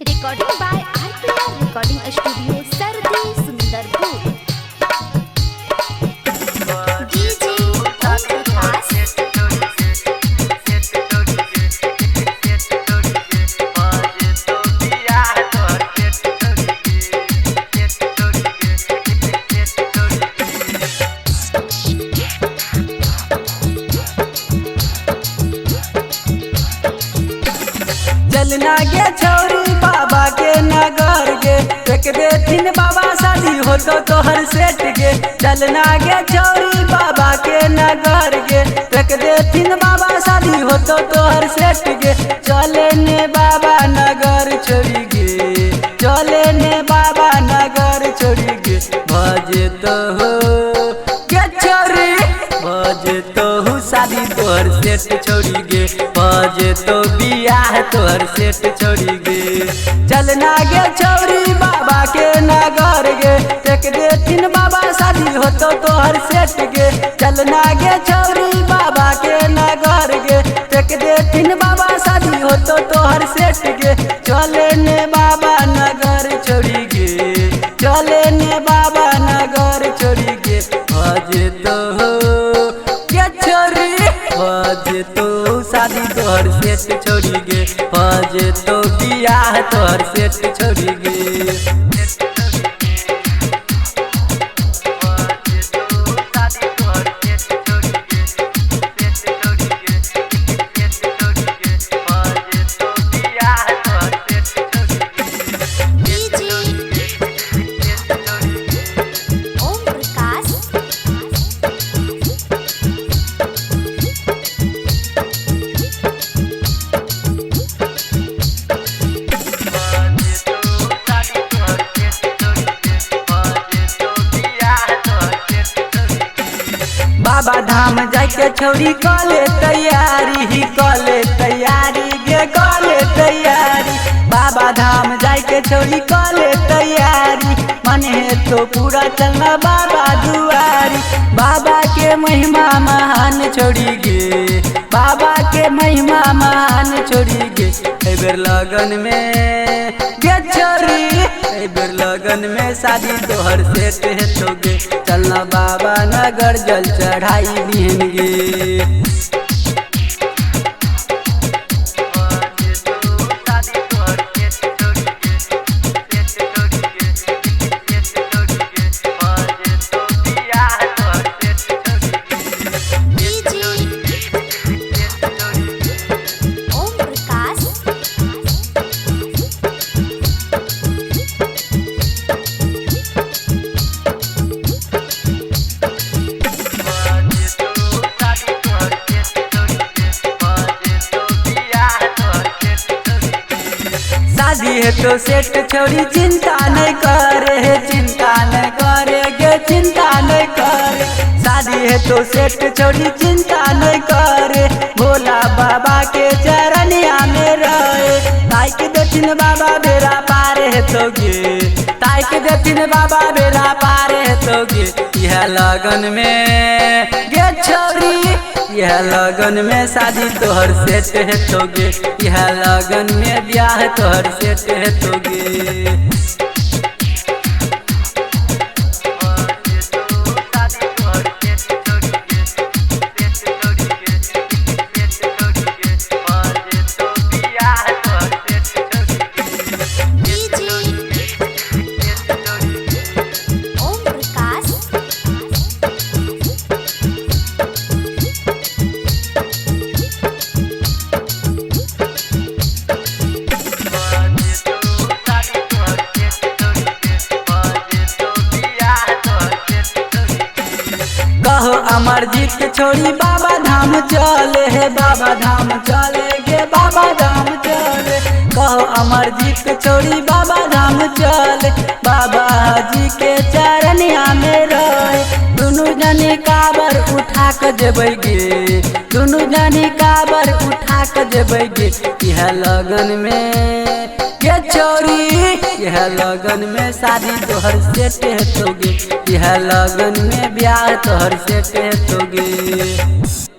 Recording by RPR Recording Studio, Sardi, Sundarpur. DJ Om Prakash. चलना गे छौरी बाबा के नगर गे देख देथिन बाबा शादी हो तो तोहर सेट गे। चलना गे छौरी बाबा के नगर गे देख देथिन बाबा शादी हो तो तोहर सेट गे। चले ने बाबा नगर छोड़ी गे, चले ने बाबा नगर छोड़ी गे। भजे तो हो गे छोरी, भजे तो हो शादी तोहर सेट छोड़ी गे। भजे तो बियाह तोहर सेट छोड़ी गे। चलना गे छौरी बाबा के नगर गे देख देथिन बाबा शादी हो तो तोहर सेट गे। चलना गे छौरी बाबा के नगर गे देख देथिन बाबा शादी हो तो तोहर सेट गे। चले ने बाबा नगर छोड़ी गे, चले ने बाबा नगर छोड़ी गे। भजे तो हो गे छोरी, भजे तो शादी तोहर सेट छोड़ी गे। भजे तो बियाह तोहर सेट छोड़ी गे। Om Prakash. बाबा धाम जाके छौरी कले तैयारी ही कले तैयारी गे कले तैयारी। बाबा धाम जाके छौरी कले तैयारी मन है तो पूरा चलना बाबा दुआरी। बाबा के महिमा महान छोड़ी गे, बाबा के महिमा महान छोड़ी गे। ए बेर लगन में गे छोरी, ए बेर लगन में शादी तोहर सेट है तो गे। चलना बाबा नगर जल चढ़ाई दिहन गे। DJ Om Prakash. शादी है तो सेट छोड़ी चिंता नहीं करे, चिंता नहीं करे गे चिंता नहीं करे। शादी है तो सेट छोड़ी चिंता नहीं करे। भोला बाबा के चरनिया में रहे ताइक देथिन बाबा बेरा पार है तो गे, ताइक देथिन बाबा बेरा पार है तो गे। यह लगन में गे छोरी, यह लगन में शादी तोहर सेट है तो गे। यह लगन में ब्याह तोहर सेट है तो गे। DJ Om Prakash. कहो अमरजीत के छोड़ी बाबा धाम चले है, बाबा धाम चले गे बाबा धाम चले। कहो अमरजीत के छोड़ी बाबा धाम चले, बाबा जी के चरनिया में रहे। दुनू जनी काबर उठा के जेबै गे, दुनू जनी काबर उठा के जेबै गे। यह लगन में गे छोरी, यह लगन में शादी तोहर सेट है तो गे। यह लगन में ब्याह तोहर सेट है तो गे।